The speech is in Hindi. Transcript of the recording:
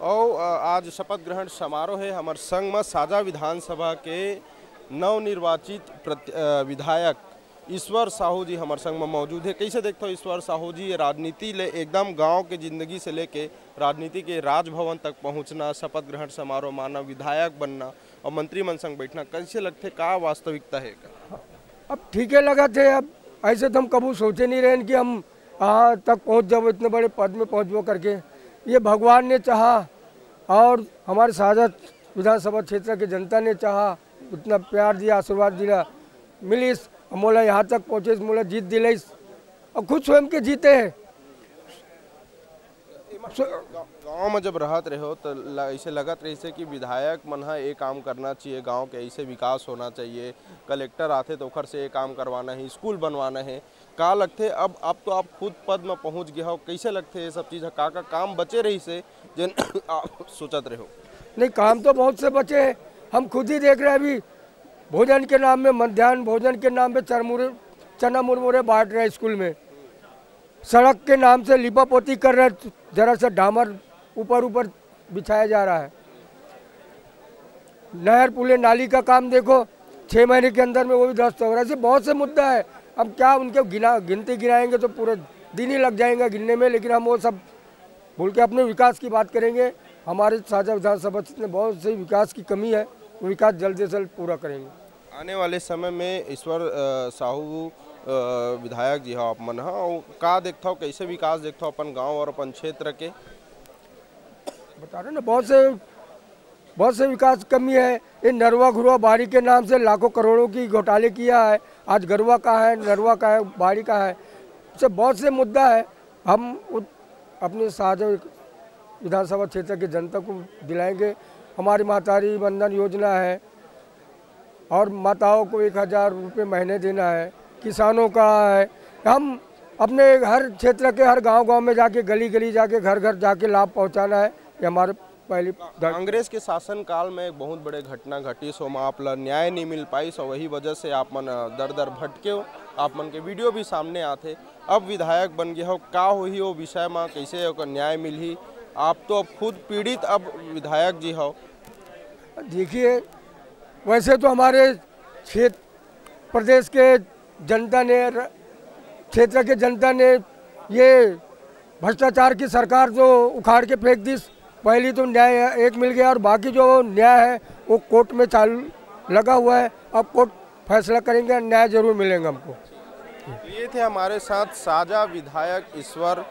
और आज शपथ ग्रहण समारोह है हमारे संग में साजा विधानसभा के नवनिर्वाचित विधायक ईश्वर साहू जी हमारे संग में मौजूद है। कैसे देखते हो ईश्वर साहू जी, ये राजनीति ले एकदम गांव के जिंदगी से लेके राजनीति के राजभवन तक पहुंचना, शपथ ग्रहण समारोह माना, विधायक बनना और मंत्रिमंडल संग बैठना, कैसे लगते, का वास्तविकता है? अब ठीक है लगा थे। अब ऐसे तो हम कभी सोचे नहीं रहे कि हम यहाँ तक पहुँच जाओ, इतने बड़े पद में पहुँचो करके। ये भगवान ने चाहा और हमारे साझा विधानसभा क्षेत्र की जनता ने चाहा, उतना प्यार दिया, आशीर्वाद दिया, मिली मोला यहाँ तक पहुँचे, मोला जीत दिलाई और खुद स्वयं के जीते हैं। गांव में जब रहते रहे हो तो ऐसे लगत रही से कि विधायक मन ये काम करना चाहिए, गांव के ऐसे विकास होना चाहिए, कलेक्टर आते तो ओखर से ये काम करवाना है, स्कूल बनवाना है, का लगते अब तो आप खुद पद में पहुंच गया हो, कैसे लगते ये सब चीज़ का काम बचे रही से जिन आप सोचत रहे हो? नहीं, काम तो बहुत से बचे हैं, हम खुद ही देख रहे हैं। अभी भोजन के नाम में, मध्याह्न भोजन के नाम पे चना मुरमुरे बांट रहे हैं स्कूल में, सड़क के नाम से लिपापोती कर रहे, जरा सा डामर ऊपर बिछाया जा रहा है। नहर पुले नाली का काम देखो, 6 महीने के अंदर में वो भी ध्वस्त हो रहा है। ऐसे बहुत से मुद्दा है। अब क्या उनके गिनती गिनाएंगे तो पूरे दिन ही लग जाएंगे गिनने में, लेकिन हम वो सब भूल के अपने विकास की बात करेंगे। हमारे साझा विधानसभा में बहुत से विकास की कमी है, वो विकास जल्द से जल्द पूरा करेंगे। आने वाले समय में ईश्वर साहू विधायक जी हो आप मन, हाँ, का देखता हो, कैसे विकास देखता हो अपन गांव और अपन क्षेत्र के? बता रहे ना, बहुत से विकास कमी है। ये नरवा घुरवा बाड़ी के नाम से लाखों करोड़ों की घोटाले किया है। आज गरवा का है, नरवा का है, बाड़ी का है, इससे बहुत से मुद्दा है। हम अपने साझा विधानसभा क्षेत्र की जनता को दिलाएंगे। हमारी मातारी बंधन योजना है और माताओं को 1000 रुपये महीने देना है, किसानों का है। हम अपने हर क्षेत्र के हर गांव में जाके, गली गली जाके, घर घर जाके लाभ पहुंचाना है। ये हमारे पहली। कांग्रेस के शासन काल में एक बहुत बड़े घटना घटी, सो में आप न्याय नहीं मिल पाई, सो वही वजह से आप मन दर भटके हो, आप मन के वीडियो भी सामने आते। अब विधायक बन गया हो, का हुई वो विषय में कैसे न्याय मिली? आप तो अब खुद पीड़ित अब विधायक जी हो। देखिए, वैसे तो हमारे क्षेत्र प्रदेश के जनता ने, क्षेत्र के जनता ने ये भ्रष्टाचार की सरकार जो उखाड़ के फेंक दी, पहली तो न्याय एक मिल गया और बाकी जो न्याय है वो कोर्ट में चालू लगा हुआ है। अब कोर्ट फैसला करेंगे, न्याय जरूर मिलेगा हमको। ये थे हमारे साथ साझा विधायक ईश्वर।